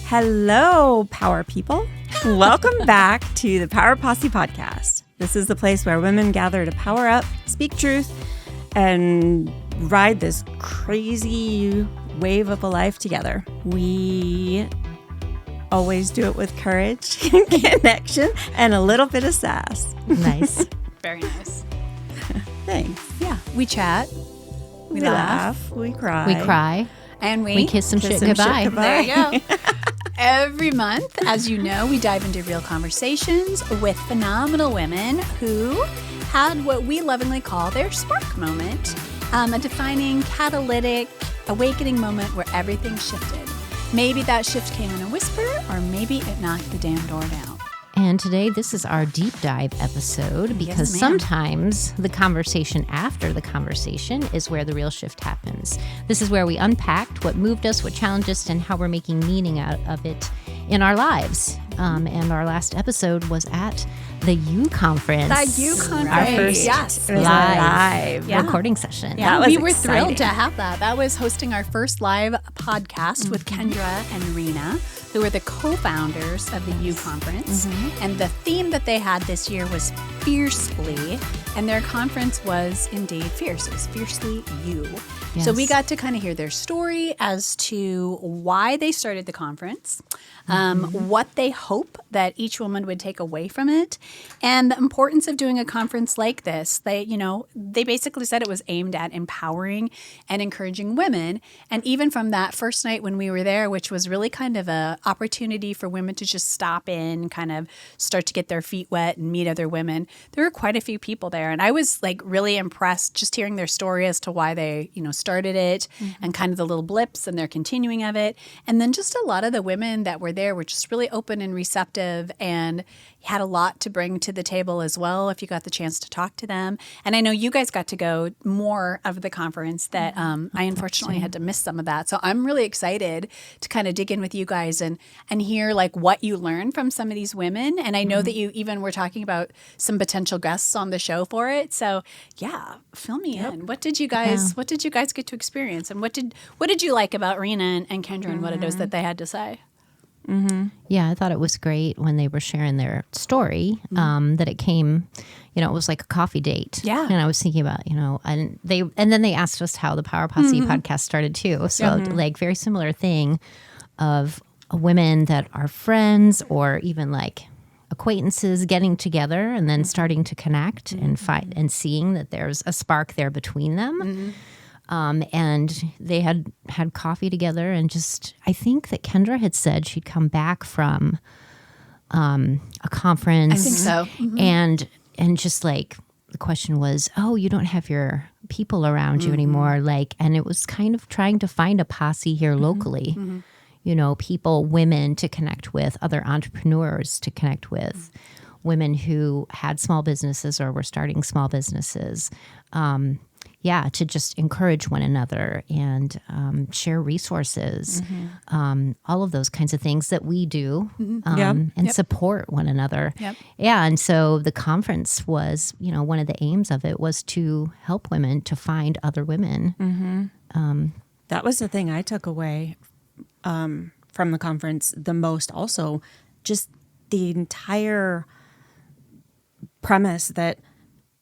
Hello, Power People. Welcome back to the Power Posse Podcast. This is the place where women gather to power up, speak truth, and ride this crazy wave of a life together. We always do it with courage, connection, and a little bit of sass. Nice. Very nice. Thanks. Yeah. We chat. We laugh. We cry. We cry. And We kiss some shit goodbye. There you go. Every month, as you know, we dive into real conversations with phenomenal women who had what we lovingly call their spark moment, a defining catalytic awakening moment where everything shifted. Maybe that shift came in a whisper, or maybe it knocked the damn door down. And today, this is our deep dive episode because sometimes the conversation after the conversation is where the real shift happens. This is where we unpacked what moved us, what challenged us, and how we're making meaning out of it in our lives. And our last episode was at the U Conference. The U Conference. Our first Yes. live Yeah. recording session. Yeah, was we were exciting. thrilled to have that. That was hosting our first live podcast with Kendra and Rina, who are the co-founders of the U Conference. And the theme that they had this year was Fiercely, and their conference was indeed fierce. It was Fiercely You. Yes. So we got to kind of hear their story as to why they started the conference, what they hope that each woman would take away from it, and the importance of doing a conference like this. They basically said it was aimed at empowering and encouraging women. And even from that first night when we were there, which was really kind of a opportunity for women to just stop in, kind of start to get their feet wet and meet other women, there were quite a few people there. And I was like really impressed just hearing their story as to why they, started it and kind of the little blips and their continuing of it. And then just a lot of the women that were there were just really open and receptive and had a lot to bring to the table as well if you got the chance to talk to them. And I know you guys got to go more of the conference that I unfortunately had to miss some of that. So I'm really excited to kind of dig in with you guys and hear like what you learned from some of these women. And I know that you even were talking about some potential guests on the show for it. So yeah, fill me in. What did you guys get to experience? And what did you like about Rina and Kendra and what it is that they had to say? Yeah, I thought it was great when they were sharing their story, that it came, it was like a coffee date. Yeah. And I was thinking about, and then they asked us how the Power Posse podcast started too. So like very similar thing of women that are friends or even like acquaintances getting together and then starting to connect and fight and seeing that there's a spark there between them. And they had coffee together and just, I think that Kendra had said she'd come back from a conference. I think so. And just like the question was, oh, you don't have your people around you anymore. Like, and it was kind of trying to find a posse here locally, people, women to connect with, other entrepreneurs to connect with, women who had small businesses or were starting small businesses. To just encourage one another and share resources, all of those kinds of things that we do and support one another. Yep. Yeah, and so the conference was, one of the aims of it was to help women to find other women. That was the thing I took away from the conference the most. Also, just the entire premise that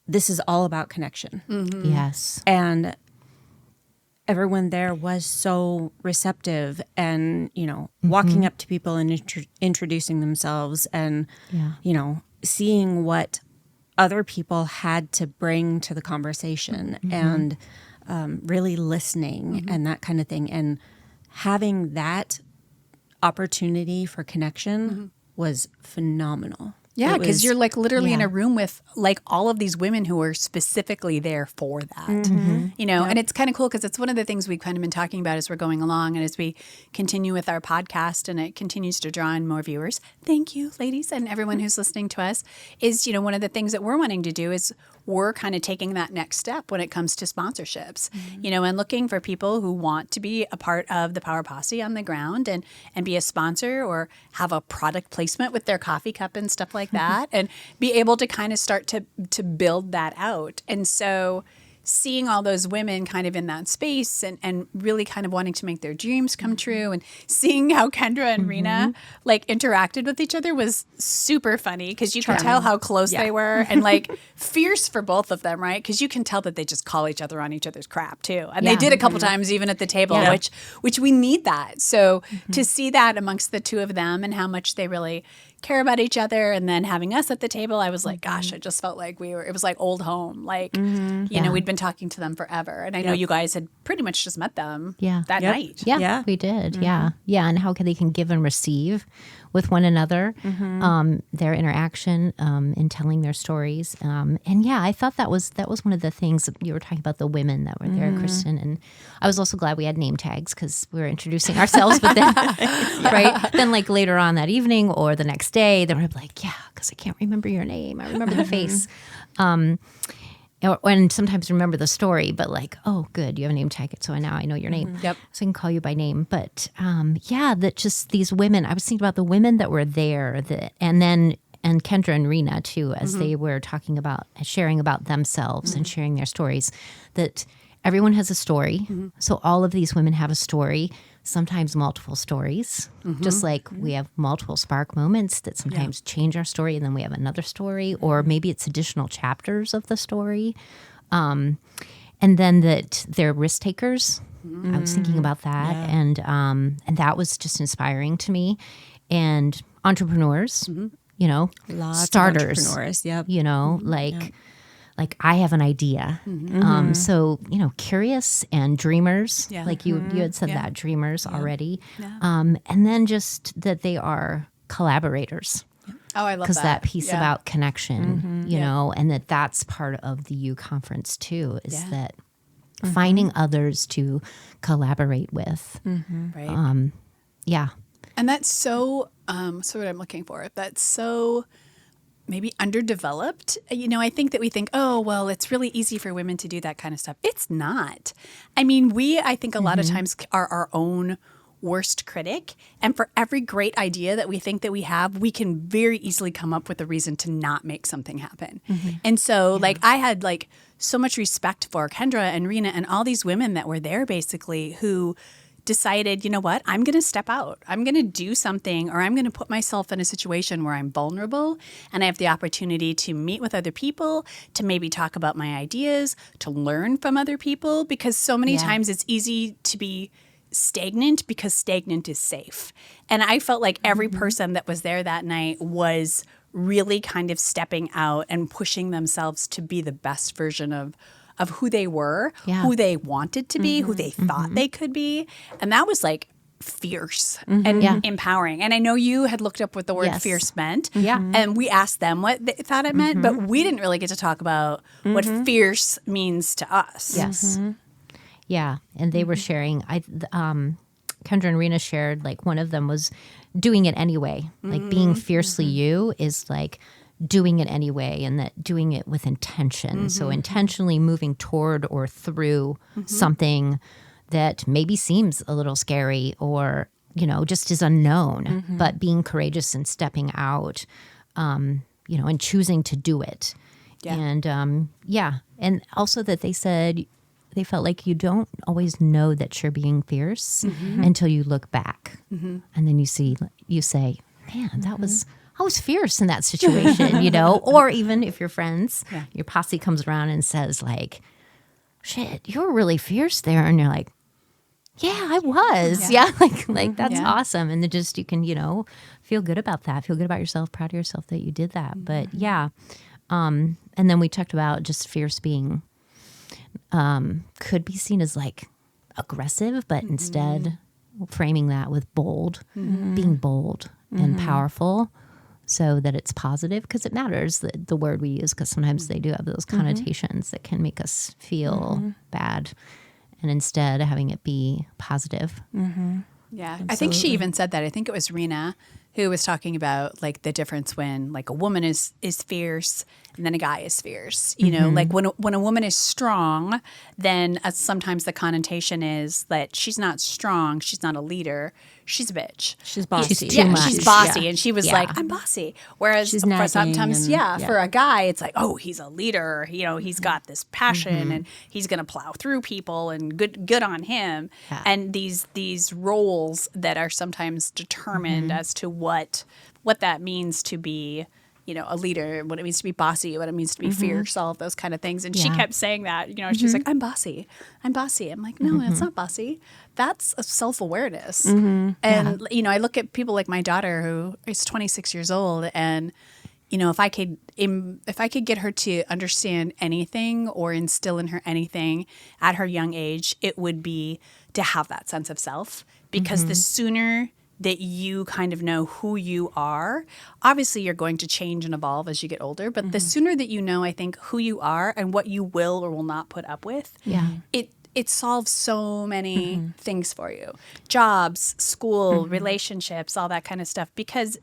this is all about connection. Yes. And everyone there was so receptive and, walking up to people and introducing themselves and, seeing what other people had to bring to the conversation and really listening and that kind of thing. And having that opportunity for connection was phenomenal. Yeah, because you're like literally in a room with like all of these women who are specifically there for that, and it's kind of cool because it's one of the things we've kind of been talking about as we're going along and as we continue with our podcast and it continues to draw in more viewers. Thank you, ladies, and everyone who's listening to us is, one of the things that we're wanting to do is we're kind of taking that next step when it comes to sponsorships, and looking for people who want to be a part of the Power Posse on the ground and be a sponsor or have a product placement with their coffee cup and stuff like that and be able to kind of start to build that out. And so seeing all those women kind of in that space and really kind of wanting to make their dreams come true, and seeing how Kendra and Rina like interacted with each other was super funny, because you could tell how close they were, and like fierce for both of them, right? Because you can tell that they just call each other on each other's crap too. And they did a couple times even at the table, which we need that. So to see that amongst the two of them and how much they really care about each other, and then having us at the table, I was like, gosh, I just felt like it was like old home. Like, you know, we'd been talking to them forever. And I know you guys had pretty much just met them that night. Yeah, we did. Yeah. And how they can give and receive with one another, their interaction in telling their stories. And I thought that was one of the things you were talking about, the women that were there, Kristen. And I was also glad we had name tags, because we were introducing ourselves, but then, right? Then like later on that evening or the next day, they were like, because I can't remember your name. I remember the face. And sometimes remember the story, but like, oh, good, you have a name tag, so now I know your name. So I can call you by name. But that just these women, I was thinking about the women that were there, and Kendra and Rina too, as they were talking about, sharing about themselves and sharing their stories, that everyone has a story. So all of these women have a story, sometimes multiple stories, just like we have multiple spark moments that sometimes change our story, and then we have another story, or maybe it's additional chapters of the story. And then that they're risk takers. I was thinking about that, and that was just inspiring to me. And entrepreneurs, you know, Lots starters, of entrepreneurs, you know, like I have an idea. So, you know, curious and dreamers, like you had said that, dreamers already. And then just that they are collaborators. Oh, I love that. Because that piece about connection, you know, and that's part of the U Conference too, is that finding others to collaborate with. Right. And that's so what I'm looking for. That's so maybe underdeveloped. You know, I think that we think, oh, well, it's really easy for women to do that kind of stuff. It's not. I mean, I think a lot of times are our own worst critic. And for every great idea that we think that we have, we can very easily come up with a reason to not make something happen. And so like I had like so much respect for Kendra and Rina and all these women that were there basically, who decided, you know what, I'm going to step out. I'm going to do something, or I'm going to put myself in a situation where I'm vulnerable and I have the opportunity to meet with other people, to maybe talk about my ideas, to learn from other people, because so many times it's easy to be stagnant because stagnant is safe. And I felt like every person that was there that night was really kind of stepping out and pushing themselves to be the best version of who they were, who they wanted to be, who they thought they could be. And that was like fierce and empowering. And I know you had looked up what the word fierce meant. And we asked them what they thought it meant, but we didn't really get to talk about what fierce means to us. Yes. Yeah. And they were sharing, Kendra and Rina shared, like one of them was doing it anyway. Like being fiercely you is like doing it anyway, and that doing it with intention. So intentionally moving toward or through something that maybe seems a little scary, or, you know, just is unknown, but being courageous and stepping out, you know, and choosing to do it. And and also that they said they felt like you don't always know that you're being fierce until you look back, and then you say, man, I was fierce in that situation, you know, or even if you're friends, your posse comes around and says like, shit, you were really fierce there. And you're like, yeah, I was. Yeah. Like that's awesome. And then just, you can, you know, feel good about that. Feel good about yourself, proud of yourself that you did that. But and then we talked about just fierce being, could be seen as like aggressive, but instead framing that with bold, being bold and powerful. So that it's positive, because it matters, the word we use, because sometimes they do have those connotations that can make us feel bad, and instead having it be positive. Yeah, absolutely. I think she even said that. I think it was Rina who was talking about like the difference when like a woman is fierce and then a guy is fierce. You know, like when a woman is strong, then sometimes the connotation is that she's not strong, she's not a leader, she's a bitch. She's bossy. She's bossy. And she was like, I'm bossy. Whereas She's for nagging sometimes, and- for a guy, it's like, oh, he's a leader. You know, he's got this passion and he's going to plow through people and good on him. Yeah. And these roles that are sometimes determined as to what that means to be, you know, a leader, what it means to be bossy, what it means to be fierce, all of those kind of things. And she kept saying that, you know, she's like, I'm bossy. I'm bossy. I'm like, no, that's not bossy. That's a self-awareness. And, you know, I look at people like my daughter who is 26 years old, and, you know, if I could get her to understand anything or instill in her anything at her young age, it would be to have that sense of self. Because the sooner that you kind of know who you are, obviously you're going to change and evolve as you get older, but the sooner that you know, I think, who you are and what you will or will not put up with, it solves so many things for you. Jobs, school, relationships, all that kind of stuff. Because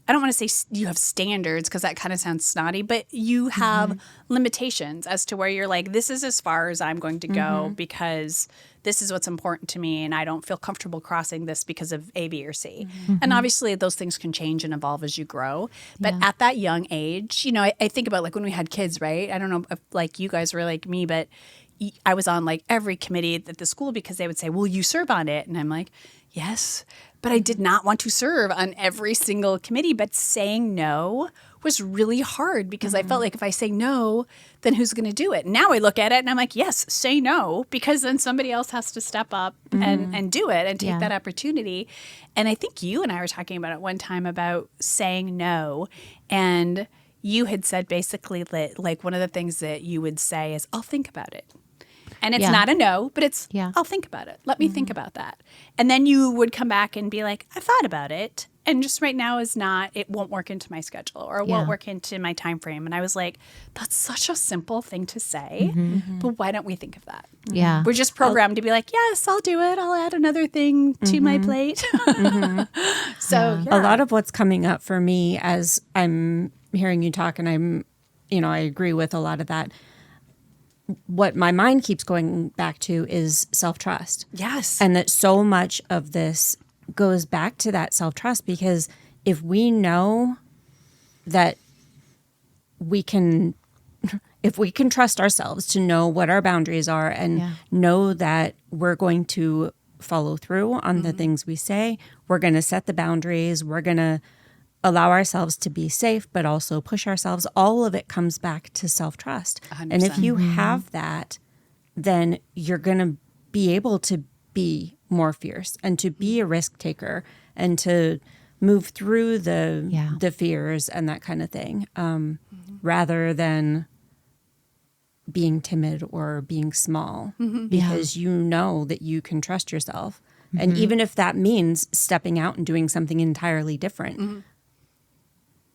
I don't want to say you have standards, because that kind of sounds snotty, but you have limitations as to where you're like, this is as far as I'm going to go because this is what's important to me, and I don't feel comfortable crossing this because of A, B, or C. And obviously those things can change and evolve as you grow. But at that young age, you know, I think about like when we had kids, right? I don't know if like you guys were like me, but I was on like every committee at the school because they would say, will you serve on it? And I'm like, yes. But I did not want to serve on every single committee. But saying no was really hard because I felt like if I say no, then who's going to do it? Now I look at it and I'm like, yes, say no, because then somebody else has to step up and do it and take that opportunity. And I think you and I were talking about it one time about saying no. And you had said basically that like one of the things that you would say is, I'll think about it. And it's not a no, but it's, I'll think about it. Let me think about that. And then you would come back and be like, I've thought about it. And just right now is not, it won't work into my schedule or it won't work into my time frame. And I was like, that's such a simple thing to say, but why don't we think of that? Yeah. We're just programmed to be like, yes, I'll do it. I'll add another thing to my plate. So A lot of what's coming up for me as I'm hearing you talk, and I agree with a lot of that. What my mind keeps going back to is self-trust. Yes. And that so much of this goes back to that self-trust, because if we know that if we can trust ourselves to know what our boundaries are and know that we're going to follow through on the things we say, we're going to set the boundaries, we're going to allow ourselves to be safe, but also push ourselves. All of it comes back to self-trust. 100%. And if you have that, then you're going to be able to be more fierce and to be a risk taker and to move through the fears and that kind of thing, rather than being timid or being small, because you know that you can trust yourself. And even if that means stepping out and doing something entirely different,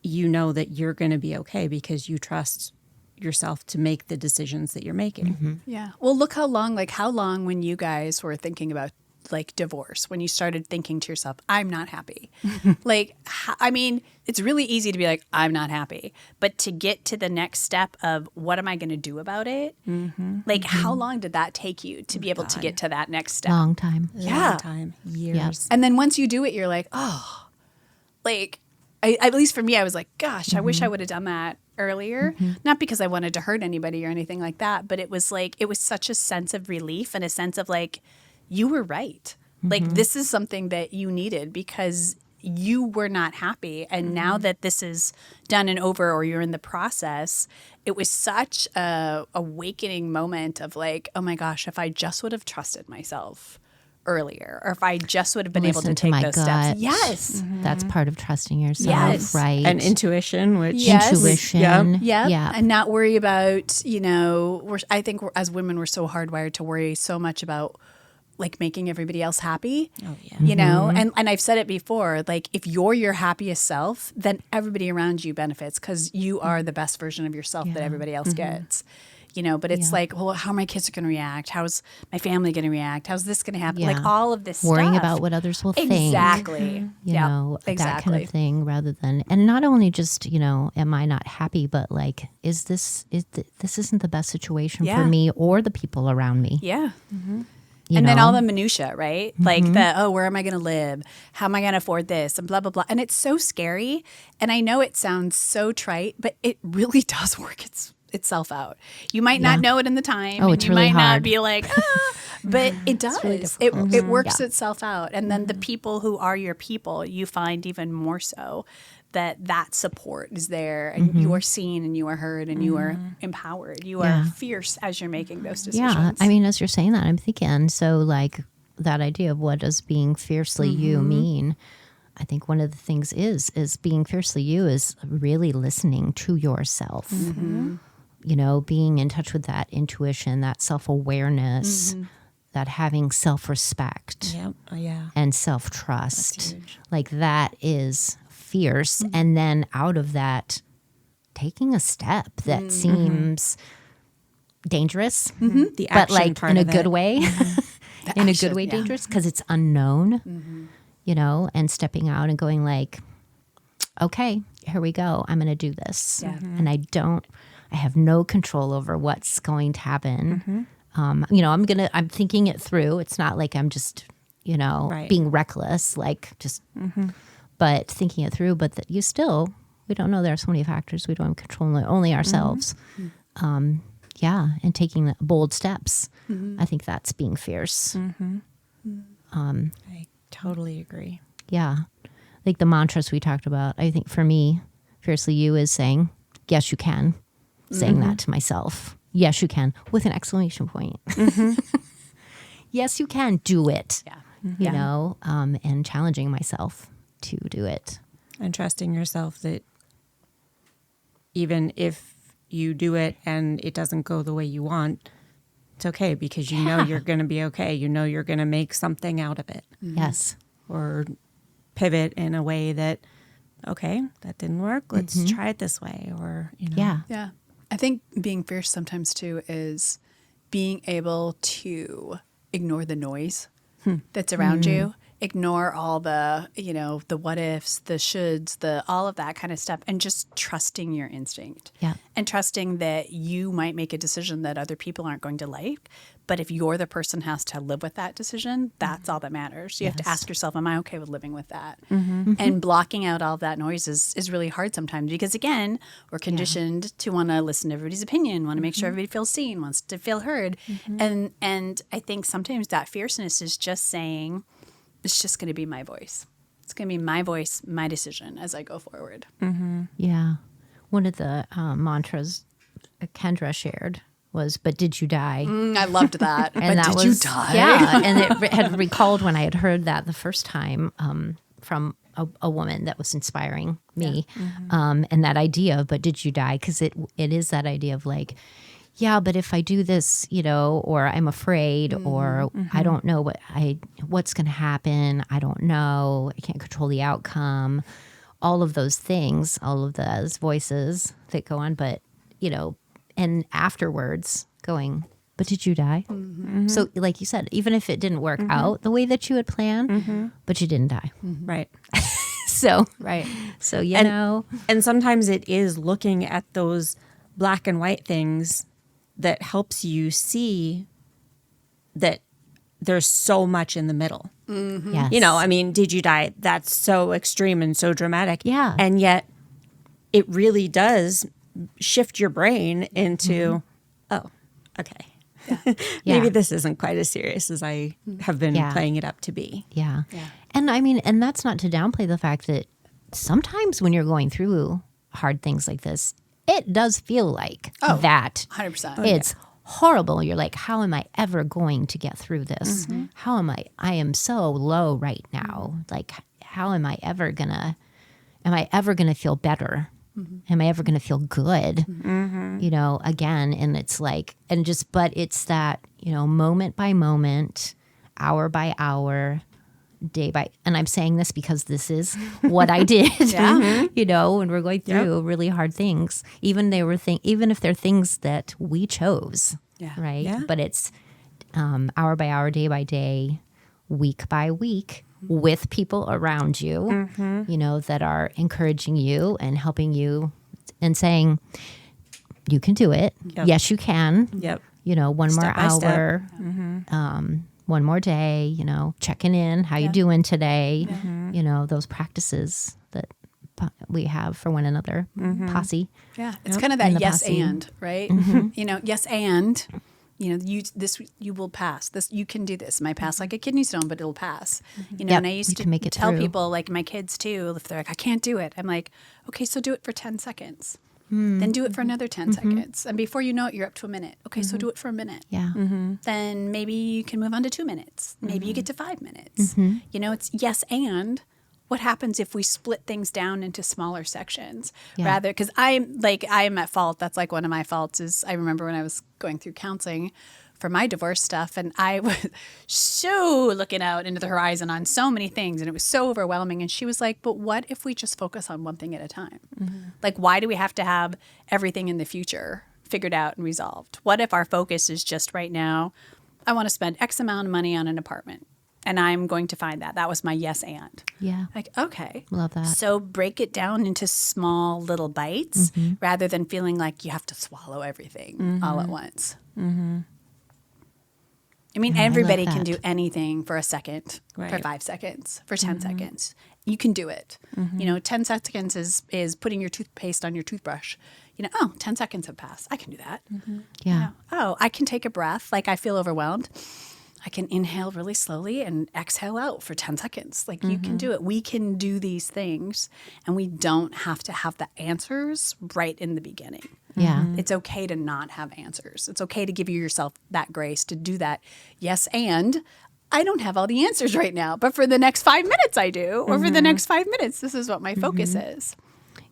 you know that you're going to be okay because you trust yourself to make the decisions that you're making. Yeah. Well, look how long when you guys were thinking about like divorce, when you started thinking to yourself, I'm not happy. Like, I mean, it's really easy to be like, I'm not happy. But to get to the next step of what am I going to do about it? Like, how long did that take you to be able to get to that next step? Long time. Long time, years. Yep. And then once you do it, you're like, oh, like, at least for me, I was like, gosh, I wish I would have done that earlier. Not because I wanted to hurt anybody or anything like that, but it was like, it was such a sense of relief and a sense of like, you were right. Like, this is something that you needed because you were not happy. And now that this is done and over, or you're in the process, it was such a awakening moment of like, oh my gosh, if I just would have trusted myself earlier, or if I just would have been able to take those steps. Yes. That's part of trusting yourself, Yes. right? And intuition, which Intuition. Yeah. And not worry about, I think as women, we're so hardwired to worry so much about like making everybody else happy, and I've said it before, like if you're your happiest self, then everybody around you benefits because you are the best version of yourself that everybody else gets. but it's like, well, how are my kids going to react? How's my family going to react? How's this going to happen? Yeah. Like all of this Worrying stuff. about what others will think. Exactly. You know, that exactly. kind of thing, rather than, and not only just, am I not happy, but like, this isn't the best situation for me or the people around me. Yeah. And then all the minutia, right? Like where am I going to live? How am I going to afford this? And blah, blah, blah. And it's so scary. And I know it sounds so trite, but it really does work itself out. You might not know it in the time. Oh, and it's you really might hard. not be like, but it does. really It works itself out. And then the people who are your people, you find even more so that support is there, and you are seen and you are heard and you are empowered. You are fierce as you're making those decisions. Yeah. I mean, as you're saying that, I'm thinking, so like that idea of what does being fiercely you mean? I think one of the things is being fiercely you is really listening to yourself. Being in touch with that intuition, that self-awareness, that having self-respect and self-trust. Like that is fierce. And then out of that, taking a step that seems dangerous, The but action like part in a of good it. way, in a good way dangerous, because it's unknown, and stepping out and going like, okay, here we go. I'm going to do this. And I have no control over what's going to happen. I'm thinking it through. It's not like I'm just, being reckless, like just, but thinking it through. But we don't know. There are so many factors. We don't have control only ourselves. And taking the bold steps. I think that's being fierce. I totally agree. Yeah. Like the mantras we talked about. I think for me, fiercely you is saying, yes, you can. Saying that to myself. Yes, you can. With an exclamation point. Yes, you can do it. And challenging myself to do it. And trusting yourself that even if you do it and it doesn't go the way you want, it's okay, because you know you're going to be okay. You know you're going to make something out of it. Yes. Or pivot in a way that, okay, that didn't work. Let's try it this way. Or, Yeah. I think being fierce sometimes too is being able to ignore the noise that's around you, ignore all the, the what ifs, the shoulds, all of that kind of stuff, and just trusting your instinct. Yeah. And trusting that you might make a decision that other people aren't going to like. But if you're the person who has to live with that decision, that's all that matters. You have to ask yourself, am I okay with living with that? And blocking out all of that noise is really hard sometimes, because, again, we're conditioned to want to listen to everybody's opinion, want to make sure everybody feels seen, wants to feel heard. And I think sometimes that fierceness is just saying, it's just going to be my voice. It's going to be my voice, my decision as I go forward. Yeah. One of the mantras Kendra shared was, but did you die? I loved that. And but did you die? Yeah. And it had recalled when I had heard that the first time from a woman that was inspiring me. And that idea of, but did you die? Because it is that idea of like, yeah, but if I do this, or I'm afraid, or I don't know what's going to happen. I don't know. I can't control the outcome. All of those things, all of those voices that go on, but, and afterwards going, but did you die? So like you said, even if it didn't work out the way that you had planned, but you didn't die. Right. So, Right. So, And sometimes it is looking at those black and white things that helps you see that there's so much in the middle. yes. Did you die? That's so extreme and so dramatic. Yeah. And yet it really does shift your brain into, oh, okay. Maybe this isn't quite as serious as I have been playing it up to be. Yeah. And and that's not to downplay the fact that sometimes when you're going through hard things like this, it does feel like that. 100%. It's horrible. You're like, how am I ever going to get through this? How am I am so low right now. Like, how am I ever gonna feel better? Am I ever gonna feel good? Again, and it's like, but it's that, moment by moment, hour by hour, day by, and I'm saying this because this is what I did, you know, when we're going through really hard things, even if they're things that we chose, right? Yeah. But it's hour by hour, day by day, week by week, with people around you, you know, that are encouraging you and helping you and saying, you can do it. Yep. Yes, you can. Yep. You know, one Step by more step. hour, one more day, you know, checking in, how you doing today, you know, those practices that we have for one another, posse. Yeah, it's kind of that yes posse. and, right? You know, yes and, you know, you will pass. This, you can do this. It might pass like a kidney stone, but it'll pass. You know, Yep, and I used you to can make it tell through. people, like my kids too, if they're like, I can't do it, I'm like, okay, so do it for 10 seconds. Then do it for another 10 seconds. And before you know it, you're up to a minute. Okay, so do it for a minute. Yeah. Then maybe you can move on to 2 minutes. Maybe you get to 5 minutes. You know, it's yes and. What happens if we split things down into smaller sections rather? Because I am at fault. That's like one of my faults. Is I remember when I was going through counseling for my divorce stuff, and I was so looking out into the horizon on so many things, and it was so overwhelming. And she was like, "But what if we just focus on one thing at a time? Like, why do we have to have everything in the future figured out and resolved? What if our focus is just right now? I want to spend X amount of money on an apartment." And I'm going to find that. That was my yes and. Yeah. Like, okay. Love that. So break it down into small little bites rather than feeling like you have to swallow everything all at once. I mean, everybody can do anything for a second, for 5 seconds, for 10 seconds. You can do it. You know, 10 seconds is putting your toothpaste on your toothbrush. You know, 10 seconds have passed. I can do that. Yeah. You know, oh, I can take a breath. Like I feel overwhelmed. I can inhale really slowly and exhale out for 10 seconds. Like you can do it. We can do these things and we don't have to have the answers right in the beginning. Yeah. It's okay to not have answers. It's okay to give yourself that grace to do that. Yes, and I don't have all the answers right now, but for the next 5 minutes I do, or for the next 5 minutes, this is what my focus is.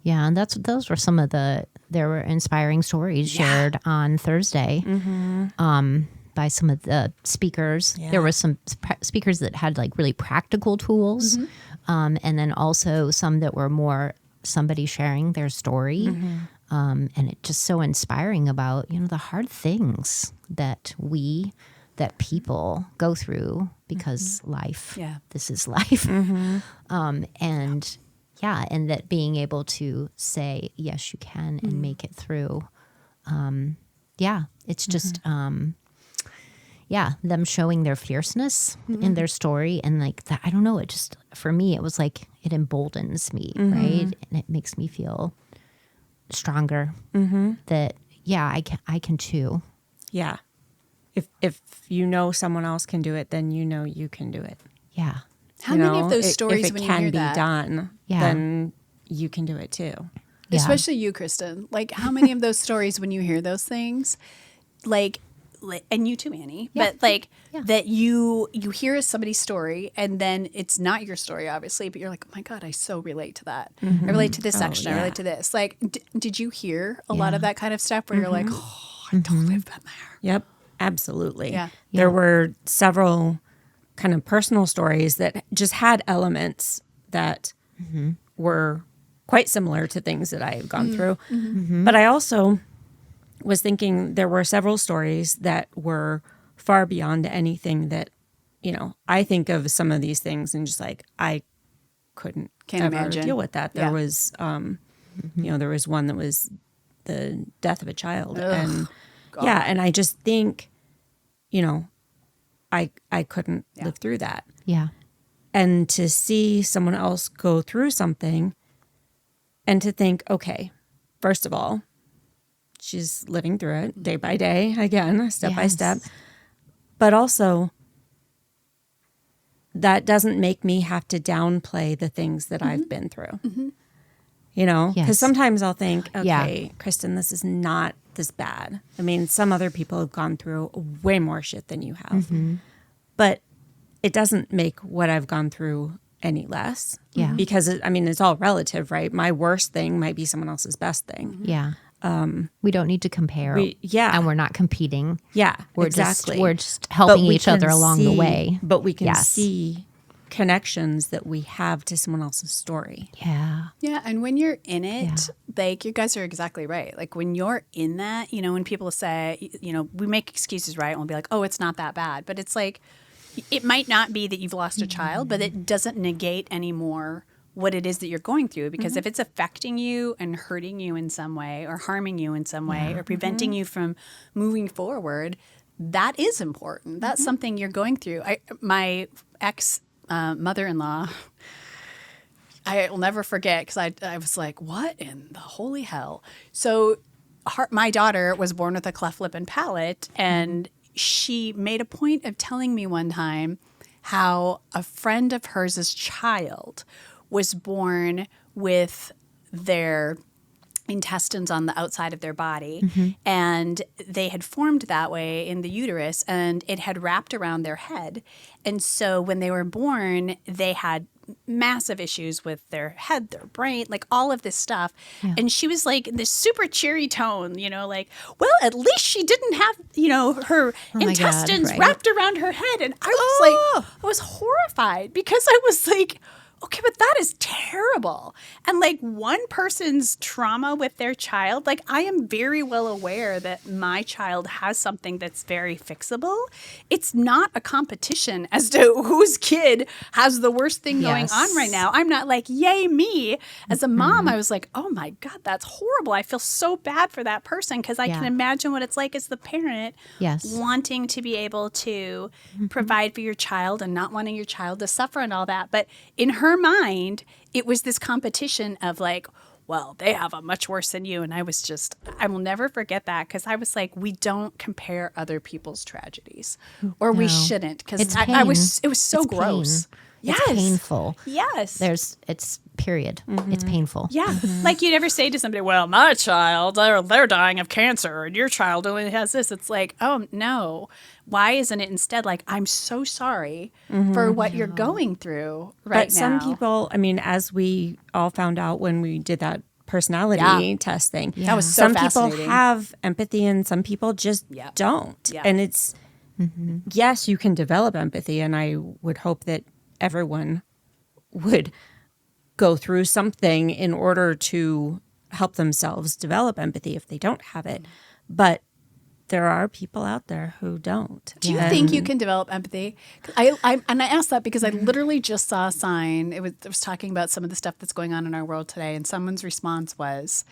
Yeah, and those were some of there were inspiring stories shared on Thursday. By some of the speakers. Yeah. There were some speakers that had like really practical tools, and then also some that were more somebody sharing their story, and it's just so inspiring about, you know, the hard things that people go through because life. Yeah, this is life, and that being able to say yes, you can, and make it through. It's just. Them showing their fierceness in their story, and like that, I don't know, it just, for me, it was like, it emboldens me, right? And it makes me feel stronger that, I can too. Yeah. If you know someone else can do it, then you know you can do it. Yeah. How many of those stories, if when it you hear can be that, done, then you can do it too. especially you, Kristen, like how many of those stories when you hear those things, like and you too, Annie, but like that you hear somebody's story and then it's not your story, obviously, but you're like, oh my God, I so relate to that. I relate to this section. I relate to this. Like, did you hear a lot of that kind of stuff where you're like, oh, I totally have been there? Yep, absolutely. Yeah. There were several kind of personal stories that just had elements that were quite similar to things that I have gone through. But I also was thinking there were several stories that were far beyond anything that, you know, I think of some of these things and just like, I can't ever imagine. deal with that. There was, you know, there was one that was the death of a child. And and I just think, you know, I couldn't live through that. Yeah. And to see someone else go through something and to think, okay, first of all, she's living through it day by day, again, step by step. But also, that doesn't make me have to downplay the things that I've been through. You know, because sometimes I'll think, okay, Kristen, this is not this bad. I mean, some other people have gone through way more shit than you have. But it doesn't make what I've gone through any less. Yeah. Because, it's all relative, right? My worst thing might be someone else's best thing. Yeah. We don't need to compare. And we're not competing. Yeah, We're exactly. We're just helping each other along the way. But we can see connections that we have to someone else's story. Yeah. Yeah, and when you're in it, like you guys are exactly right. Like when you're in that, when people say, we make excuses, right? And we'll be like, oh, it's not that bad. But it's like, it might not be that you've lost a child, but it doesn't negate anymore what it is that you're going through. Because if it's affecting you and hurting you in some way or harming you in some way or preventing you from moving forward, that is important. That's something you're going through. My ex mother-in-law, I'll never forget because I was like, what in the holy hell? So my daughter was born with a cleft lip and palate, and she made a point of telling me one time how a friend of hers' child was born with their intestines on the outside of their body, and they had formed that way in the uterus, and it had wrapped around their head. And so when they were born, they had massive issues with their head, their brain, like all of this stuff. Yeah. And she was like in this super cheery tone, like, well, at least she didn't have, her intestines wrapped around her head. And I was horrified because I was like, okay, but that is terrible. And like one person's trauma with their child, like I am very well aware that my child has something that's very fixable. It's not a competition as to whose kid has the worst thing going on right now. I'm not like, yay, me. As a mom, I was like, oh my God, that's horrible. I feel so bad for that person because I can imagine what it's like as the parent wanting to be able to provide for your child and not wanting your child to suffer and all that. But in her mind, it was this competition of like, well, they have a much worse than you. And I will never forget that because I was like, we don't compare other people's tragedies, or we shouldn't, because it was so gross. Yes. It's painful. Yes. It's period. It's painful. Yeah. Like you'd ever say to somebody, well, my child, they're dying of cancer and your child only has this. It's like, oh, no. Why isn't it instead like, I'm so sorry for what you're going through right now? But some people, I mean, as we all found out when we did that personality testing, that was so fascinating. Some people have empathy and some people just don't. Yeah. And it's, yes, you can develop empathy, and I would hope that everyone would go through something in order to help themselves develop empathy if they don't have it. But there are people out there who don't. Do you think you can develop empathy? I asked that because I literally just saw a sign. It was talking about some of the stuff that's going on in our world today, and someone's response was,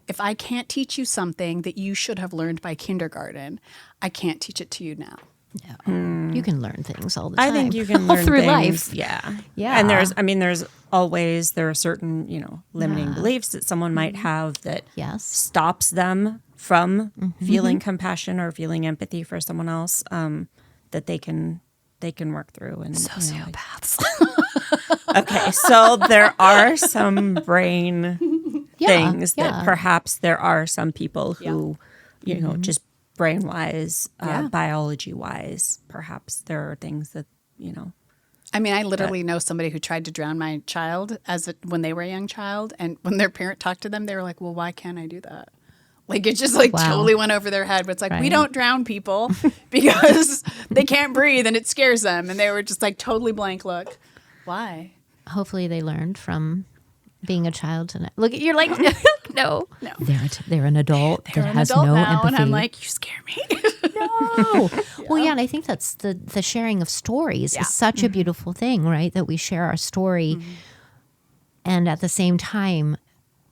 if I can't teach you something that you should have learned by kindergarten, I can't teach it to you now. No. You can learn things all the time. I think you can learn through things. life. Yeah. And there are certain, limiting beliefs that someone might have that stops them from feeling compassion or feeling empathy for someone else, that they can work through. And sociopaths. Okay, so there are some brain things that perhaps there are some people who, just brain-wise, biology-wise, perhaps there are things that, I mean, I literally know somebody who tried to drown my child when they were a young child, and when their parent talked to them, they were like, well, why can't I do that? Like, it just totally went over their head. But it's like, we don't drown people because they can't breathe and it scares them. And they were just like totally blank look. Why? Hopefully they learned from being a child. And look, you're like, no. They're an adult that has no empathy. And I'm like, you scare me. No. Well, and I think that's the sharing of stories is such a beautiful thing, right? That we share our story. And at the same time,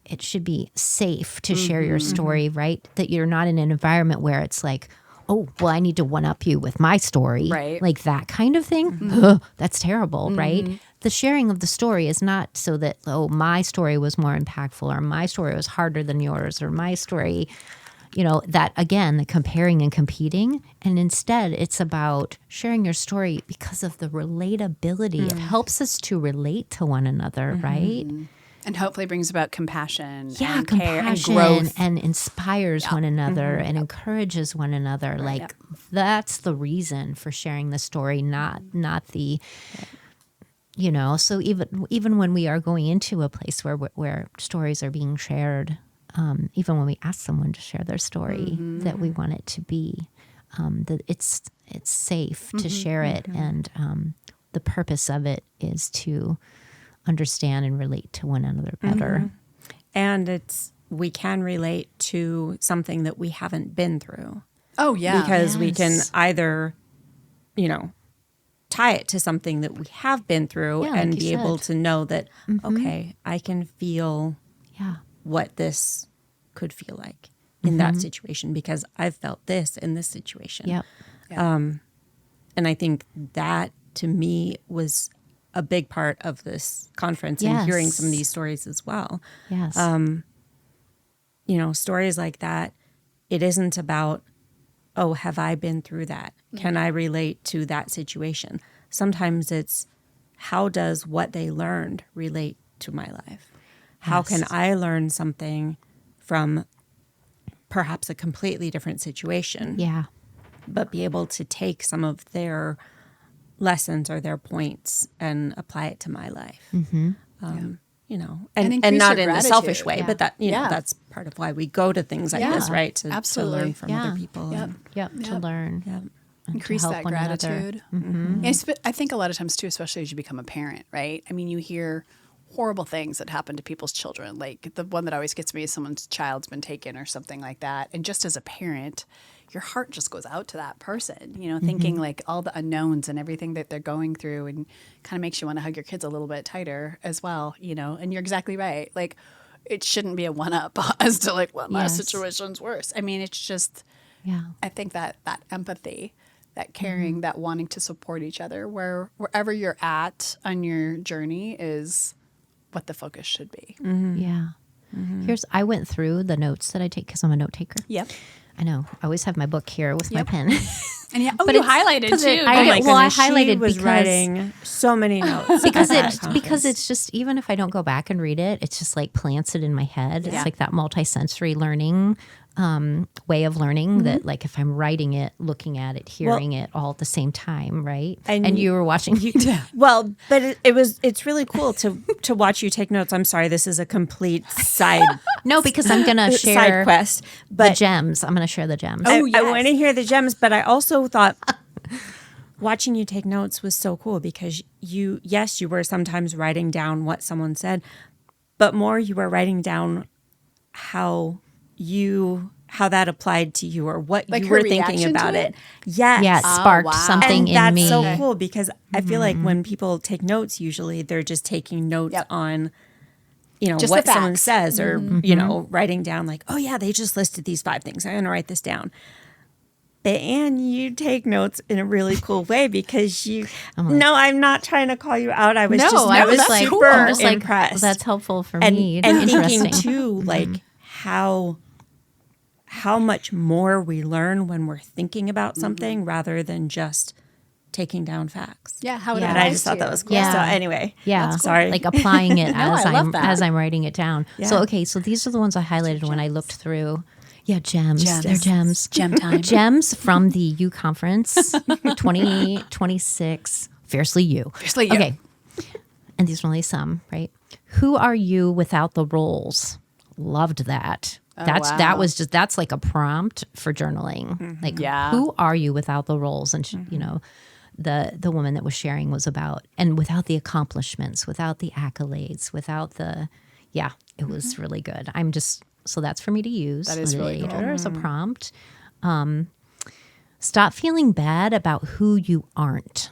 it should be safe to share your story, right? That you're not in an environment where it's like, oh, well, I need to one-up you with my story. Right. Like that kind of thing. That's terrible, right? The sharing of the story is not so that, oh, my story was more impactful or my story was harder than yours or my story, that, again, the comparing and competing. And instead, it's about sharing your story because of the relatability. It helps us to relate to one another, right? And hopefully brings about compassion and care and growth. And inspires one another and encourages one another. Right. That's the reason for sharing the story, not the, so even when we are going into a place where stories are being shared, even when we ask someone to share their story, that we want it to be, that it's safe to share it, and the purpose of it is to understand and relate to one another better. And we can relate to something that we haven't been through. Oh, yeah. Because we can either, tie it to something that we have been through and like be you able said. to know that, okay, I can feel what this could feel like in that situation because I've felt this in this situation. Yep. And I think that, to me, was a big part of this conference and hearing some of these stories as well. Yes. Stories like that, it isn't about, oh, have I been through that? Can I relate to that situation? Sometimes it's, how does what they learned relate to my life? How can I learn something from perhaps a completely different situation? Yeah. But be able to take some of their lessons or their points and apply it to my life. And increase not your in a selfish gratitude. way, but that that's part of why we go to things like this, right? To learn from other people. To learn. And increase help that one another. gratitude. I think a lot of times too, especially as you become a parent, right? I mean, you hear horrible things that happen to people's children. Like the one that always gets me is someone's child's been taken or something like that. And just as a parent, your heart just goes out to that person, thinking like all the unknowns and everything that they're going through, and kind of makes you want to hug your kids a little bit tighter as well, and you're exactly right. Like it shouldn't be a one-up as to like, well, my situation's worse. I mean, it's just, I think that empathy, that caring, that wanting to support each other wherever you're at on your journey is what the focus should be. Yeah. I went through the notes that I take because I'm a note taker. Yep. I know. I always have my book here with my pen. And you highlighted too. I highlighted she was because writing so many notes because it's just, even if I don't go back and read it, it's just like plants it in my head. It's like that multisensory learning way of learning that, like, if I'm writing it, looking at it, hearing it all at the same time, right? And you were watching. Well, but it's really cool to watch you take notes. I'm sorry, this is a complete side. No, because I'm going to share side quest, but the gems. I'm going to share the gems. I want to hear the gems, but I also thought watching you take notes was so cool because you were sometimes writing down what someone said, but more you were writing down how that applied to you or what like you were thinking about it. Yes. Yeah, it sparked something and in me. that's so cool because I feel like when people take notes, usually they're just taking notes on, Just what the someone facts. says or, writing down like, oh yeah, they just listed these 5 things. I'm going to write this down. But Anne, you take notes in a really cool way because I'm not trying to call you out. I was I was like, super just like, impressed. that's helpful for and, me. And Interesting. thinking too, like how much more we learn when we're thinking about something rather than just taking down facts. Yeah, how it And I just thought that was cool. Yeah. So anyway, Yeah, sorry. like applying it I as I'm writing it down. Yeah. So these are the ones I highlighted when I looked through. Yeah, gems. They're gems. Gem time. Gems from the U Conference 2026. Fiercely You. Fiercely You. Okay. And these are only some, right? Who are you without the roles? Loved that. That's like a prompt for journaling. Like, who are you without the roles? And the woman that was sharing was about, and without the accomplishments, without the accolades, without the, it was really good. So that's for me to use. That is really cool. As a prompt. Stop feeling bad about who you aren't.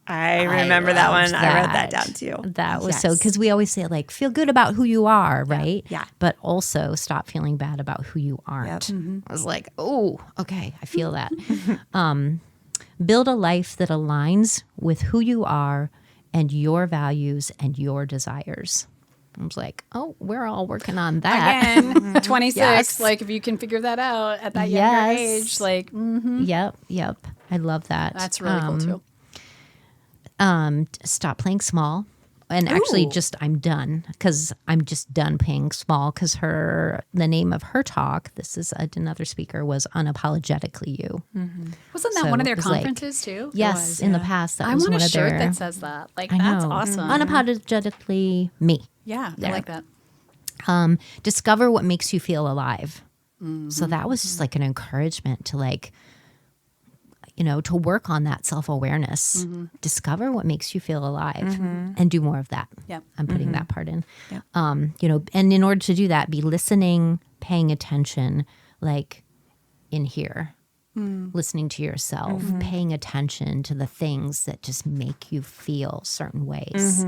I remember that one. loved I wrote that. that down too. That was so, because we always say like, feel good about who you are, right? Yeah. But also stop feeling bad about who you aren't. Yep. I was like, oh, okay, I feel that. Build a life that aligns with who you are and your values and your desires. I was like, oh, we're all working on that. Again, 26. Yes. Like if you can figure that out at that younger age, like, Yep. I love that. that's really cool too. Stop playing small. And actually I'm done because I'm just done playing small because the name of her talk, this is another speaker, was Unapologetically You. Wasn't that So one of their it was like- conferences too? Yes, in the past that I was want one a of shirt their. that says that. Like, I that's know. awesome. Unapologetically me. Yeah, I like that. Discover what makes you feel alive. So that was just like an encouragement to like, to work on that self-awareness, discover what makes you feel alive and do more of that. Yep. I'm putting that part in. Yep. And in order to do that, be listening, paying attention, like in here, listening to yourself, paying attention to the things that just make you feel certain ways.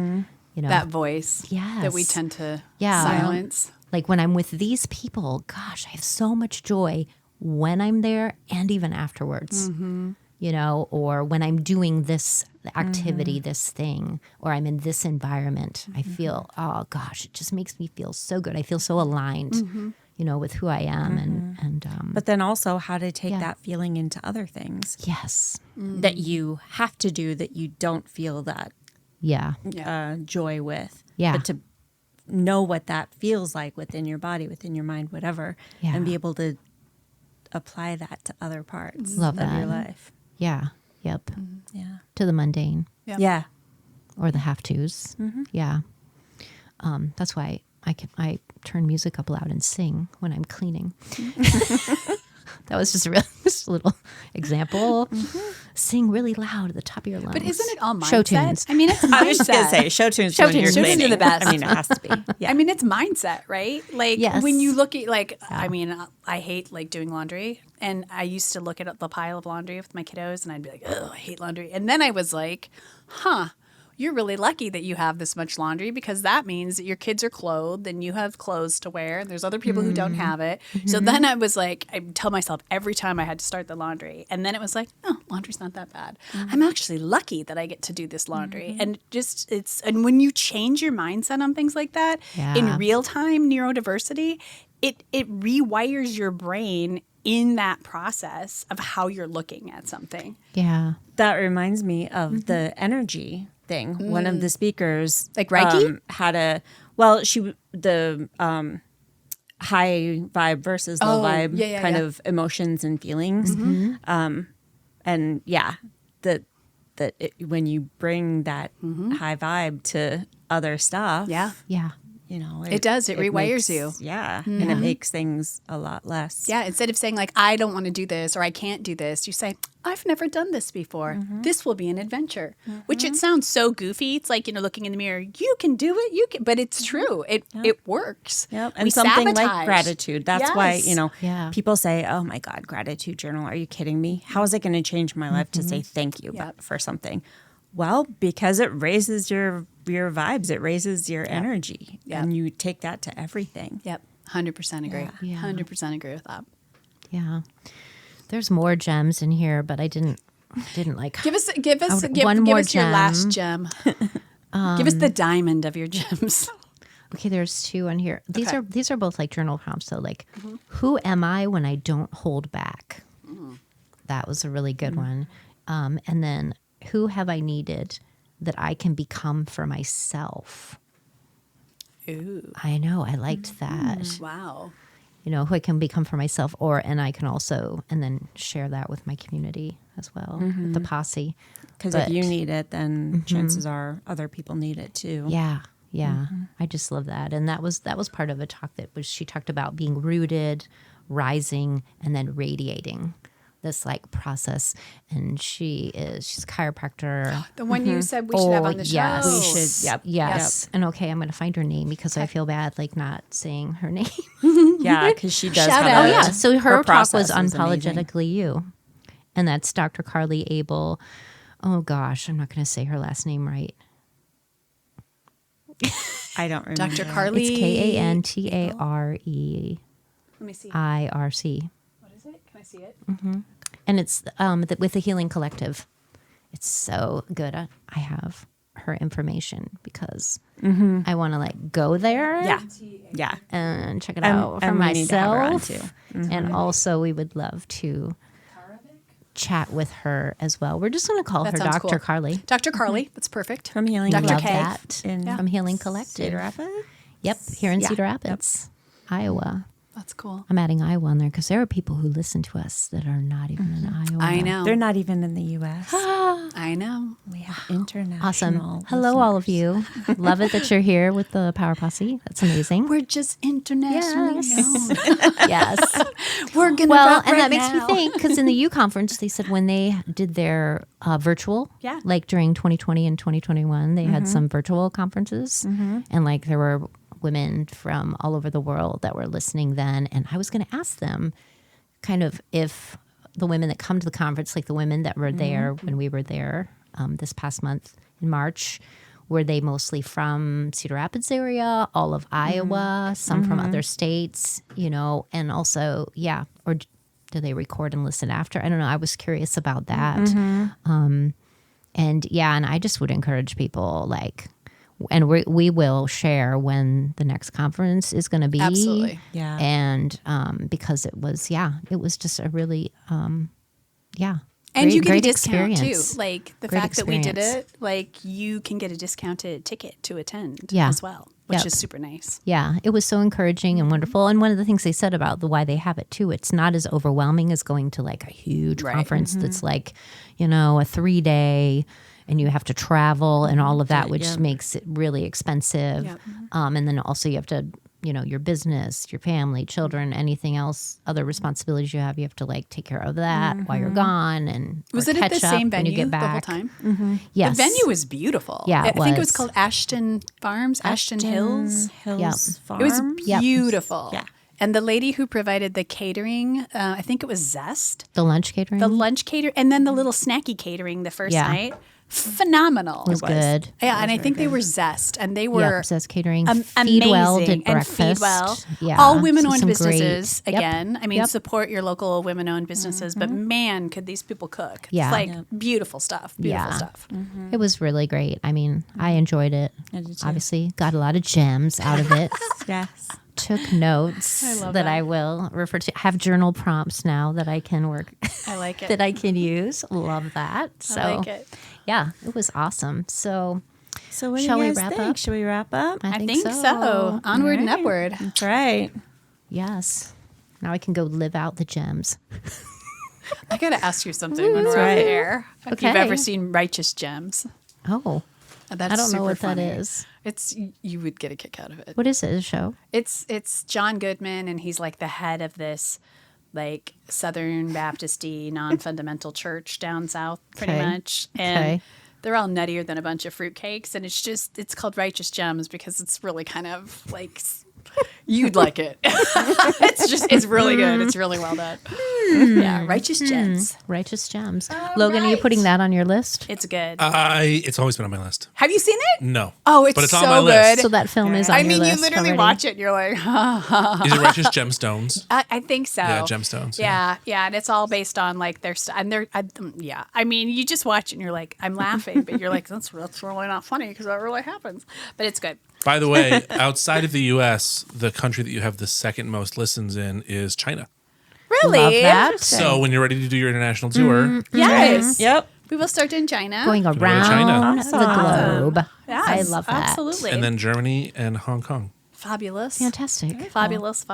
That voice that we Yes. tend to Yeah. silence. Like when I'm with these people, gosh, I have so much joy when I'm there and even afterwards, or when I'm doing this activity, this thing, or I'm in this environment, I feel, oh gosh, it just makes me feel so good. I feel so aligned, with who I am. And But then also how to take that feeling into other things yes. that you have to do that you don't feel that Yeah. joy with. Yeah. But to know what that feels like within your body, within your mind, whatever, Yeah. and be able to apply that to other parts Love of your that. life. Yeah. Yep. Yeah. To the mundane Yep. Yeah. or the have tos. Yeah. That's why I turn music up loud and sing when I'm cleaning. That was just a little example. Sing really loud at the top of your lungs. But isn't it all mindset? Show tunes. I mean, it's mindset. I was just going to say, show tunes Show when you're tunes. Show tunes cleaning. are the best. I mean, it has to be. Yeah. I mean, it's mindset, right? Like Yes. when you look at I mean, I hate like doing laundry, and I used to look at the pile of laundry with my kiddos, and I'd be like, oh, I hate laundry. And then I was like, you're really lucky that you have this much laundry, because that means that your kids are clothed and you have clothes to wear. And there's other people who don't have it. So then I was like, I tell myself every time I had to start the laundry. And then it was like, oh, laundry's not that bad. I'm actually lucky that I get to do this laundry. And and when you change your mindset on things like that in Yeah. real time neurodiversity, it rewires your brain in that process of how you're looking at something. Yeah. That reminds me of the energy thing. One of the speakers, Like Reiki? had the high vibe versus low vibe kind of emotions and feelings. And when you bring that high vibe to other stuff, Yeah. Yeah. It does. It rewires you. Yeah. And it makes things a lot less. Yeah, instead of saying like, I don't want to do this or I can't do this, you say, I've never done this before. This will be an adventure, which it sounds so goofy. It's like, looking in the mirror, you can do it. But it's true. It works. Yep. And We something sabotage. like gratitude. That's why, Yes. Yeah. people say, oh my God, gratitude journal. Are you kidding me? How is it going to change my life to say thank you for something? Well, because it raises your vibes. It raises your energy. Yep. And you take that to everything. Yep. 100% agree. Yeah. 100% agree with that. Yeah. There's more gems in here, but I didn't like. Give us one more your last gem. gem. Give us the diamond of your gems. Okay, there's two on here. Okay. These are both like journal prompts. So like, who am I when I don't hold back? That was a really good one. And then, who have I needed that I can become for myself? Ooh. I know, I liked that. Wow. Who I can become for myself, and I can also, and then share that with my community as well, with the posse. Because if you need it, then chances are other people need it too. Yeah. Yeah. I just love that. And that was part of a talk she talked about being rooted, rising, and then radiating. This like process, and she's a chiropractor. The one you said we should have on the show. Yes. We should, yep. Yes. And okay, I'm going to find her name because I feel bad like not saying her name. Yeah, because she does Shout have out. a- Oh, yeah. So her talk was process is amazing. Unapologetically You. And that's Dr. Carly Abel. Oh gosh, I'm not going to say her last name right. I don't remember. Dr. Carly. It's KANTAREIRC. Let me see. What is it? Can I see it? And it's with the Healing Collective. It's so good. I have her information because I want to like go there. Yeah. And check it And- out for and we need to have her on, myself. too. And also, we would love to chat with her as well. We're just going to call That her sounds Dr. cool. Carly. Dr. Carly. That's perfect. From Healing Dr. Love K. that. In From Healing Collective. Cedar Rapids? Yep, here in Yeah. Cedar Rapids, Iowa. That's cool. I'm adding Iowa on there because there are people who listen to us that are not even in Iowa. I know. They're not even in the U.S. I know. We have international. Awesome. Hello, all of you. Love it that you're here with the Power Posse. That's amazing. We're just internationally known. Yes. We're going to Well, rock and right that makes now. me think, because in the U conference, they said when they did their virtual, Yeah. like during 2020 and 2021, they had some virtual conferences, and like there were women from all over the world that were listening then. And I was going to ask them kind of if the women that come to the conference, like the women that were there when we were there this past month in March, were they mostly from Cedar Rapids area, all of Iowa, some from other states, you know, and also, or do they record and listen after? I don't know. I was curious about that. And I just would encourage people like, and we will share when the next conference is going to be. Absolutely. Yeah. And because it was just a really, And great, you get a great discount experience. too. Like the Great fact that we did experience. it, like you can get a discounted ticket to attend Yeah. as well, which Yep. is super nice. Yeah, it was so encouraging and wonderful. And one of the things they said about why they have it too, it's not as overwhelming as going to like a huge Right. conference that's like, you know, a 3-day and you have to travel and all of that, which makes it really expensive. Yep. And then also you have to, you know, your business, your family, children, anything else, other responsibilities you have to like take care of that while you're gone. And Was or it at the catch up same when you venue get the whole back. time? Yes. The venue was beautiful. Yeah, I it think it was was. called Ashton Farms, Ashton Hills. Yep. Farm. It was Yep. beautiful. Yeah. And the lady who provided the catering, I think it was Zest, The lunch catering the lunch cater, and then the little snacky catering the first Yeah. night. Phenomenal. was good. Yeah, and I think they were Zest, and they were Zest Catering. amazing. Feedwell did and breakfast. Feedwell. Yeah. All So women-owned some businesses, great- Yep. again. I mean, Yep. support your local women-owned businesses, but man, could these people cook. Yeah. It's like beautiful stuff, beautiful Yeah. stuff. It was really great. I mean, I enjoyed it. I did too. Obviously, got a lot of gems out of it. Yes. Took notes I love that that. I will refer to. Have journal prompts now that I can work, I like it. that I can use. Love that. So, I like it. yeah, it was awesome. So, So what Shall do we you guys wrap think? up? Should we wrap up? I think so. Onward and upward. That's right. Yes. Now I can go live out the gems. I got to ask you something when we're on right. the air. If you've Okay. ever seen Righteous Gems. Oh, That's I don't know super what funny. that is. It's you would get a kick out of it. What is it? A show? It's John Goodman, and he's like the head of this like Southern Baptist-y non-fundamental church down south, pretty Okay. much. And Okay. they're all nuttier than a bunch of fruitcakes, and it's called Righteous Gems because it's really kind of like you'd like it. It's really good. It's really well done. Yeah, Righteous Gems. Righteous Gems. Logan, are you putting that on your list? It's good. It's always been on my list. Have you seen it? No. Oh, it's but it's so on my list. good. So that film is on I your mean, you list literally already? watch it and you're like, Is it Righteous Gemstones? I think so. Yeah, Gemstones, Yeah, and it's all based on like their and they're yeah. I mean, you just watch it and you're like, I'm laughing, but you're like, that's really not funny because that really happens. But it's good. By the way, outside of the U.S., the country that you have the second most listens in is China. Really? Love that. So when you're ready to do your international tour, Yes. Yep. We will start in China. Going to around China. the globe. Yes, I love that. Absolutely. and then Germany and Hong Kong. Fabulous. Fantastic. Fabulous.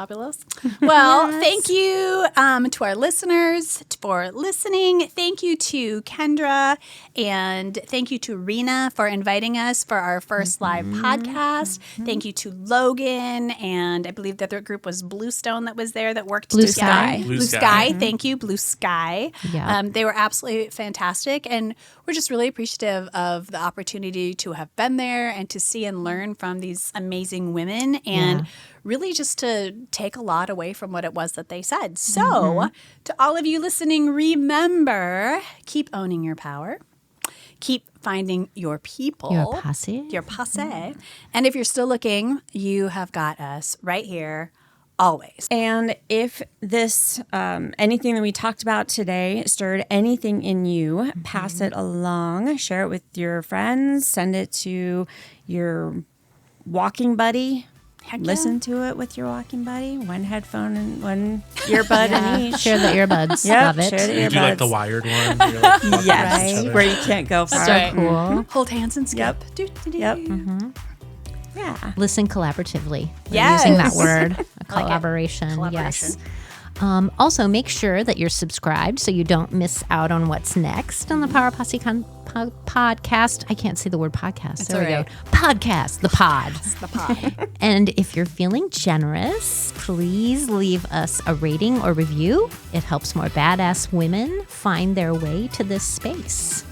Well, thank you to our listeners for listening. Thank you to Kendra and thank you to Rina for inviting us for our first live podcast. Thank you to Logan and I believe the other group was Bluestone that was there that worked Blue together. Sky. Blue Blue Sky. Sky. Thank you, Blue Sky. Yeah. They were absolutely fantastic and we're just really appreciative of the opportunity to have been there and to see and learn from these amazing women and really just to take a lot away from what it was that they said. So, to all of you listening, remember, keep owning your power. Keep finding your people. Your posse. Your posse. And if you're still looking, you have got us right here always. And if this, anything that we talked about today stirred anything in you, pass it along, share it with your friends, send it to your walking buddy. Heck yeah. Listen to it with your walking buddy. One headphone and one earbud in each. Share the earbuds. Yep, Love it. share the You do like the earbuds. wired one. Where you're like, talking Yes, to each other. where you can't go far. That's right. Cool. Hold hands and skip. Yep. Do, do, do. Yep. listen collaboratively. We're Yes. using that word, it. Collaboration. Collaboration. Yes. Also, make sure that you're subscribed so you don't miss out on what's next on the Power Posse podcast. I can't say the word podcast. There we all right. go. Podcast, the pod. The pod. And if you're feeling generous, please leave us a rating or review. It helps more badass women find their way to this space.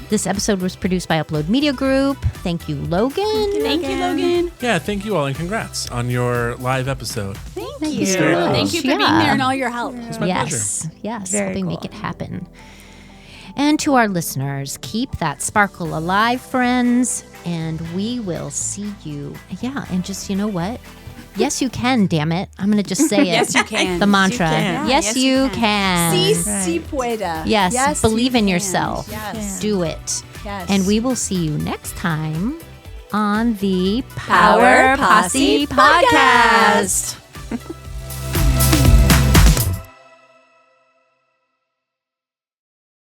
This episode was produced by Upload Media Group. Thank you, Logan. Thank you, Logan. Yeah, thank you all, and congrats on your live episode. Thank you. so much. Thank you for being Yeah. there and all your help. It's my pleasure. Yes, Very helping cool. make it happen. And to our listeners, keep that sparkle alive, friends, and we will see you. Yeah, and just, you know what? Yes, you can, damn it. I'm going to just say it. Yes, you can. The mantra. can. Yes, you can. Si pueda. Yes, believe you in can. yourself. Yes. Do it. Yes. And we will see you next time on the Power Posse Podcast.